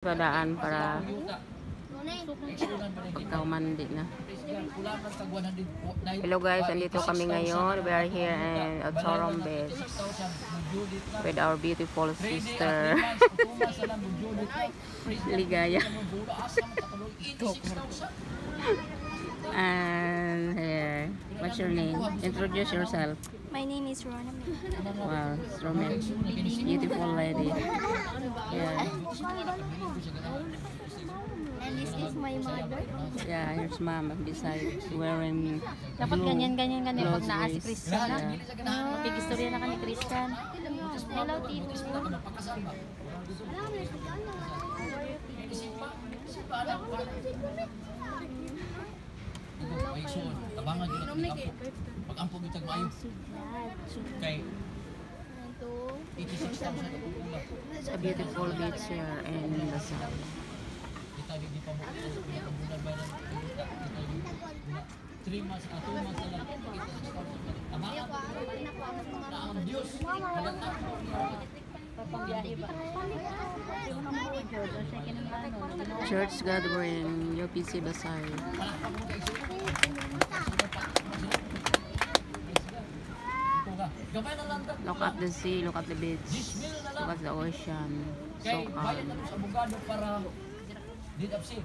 Padaan para pagkaumandi na. Hello guys, andito kami ngayon. We are here at Sorombes with our beautiful sister Ligaya. And here, what's your name? Introduce yourself. My name is Rona. Wow, Roman, beautiful lady. Yeah. And this is my mother. Yeah, here's mom beside wearing dapat blue ganyan pag naa si roses. Christian na. Yeah. Mapigistorya na ka ni Christian. Hello, Tito. Tabangan yun pag-ampog itag mayo kay 86,000 It's a beautiful beach here in the sun. kita di pa mo bulan ba kita 3 months 2 months na lang kita 6,000 tabangan na ang Diyos Pagpambiyahe ba? Church gathering, UPC Basay. Look at the sea, look at the beach, look at the ocean. So calm. bayan na sa abogado para deed of sin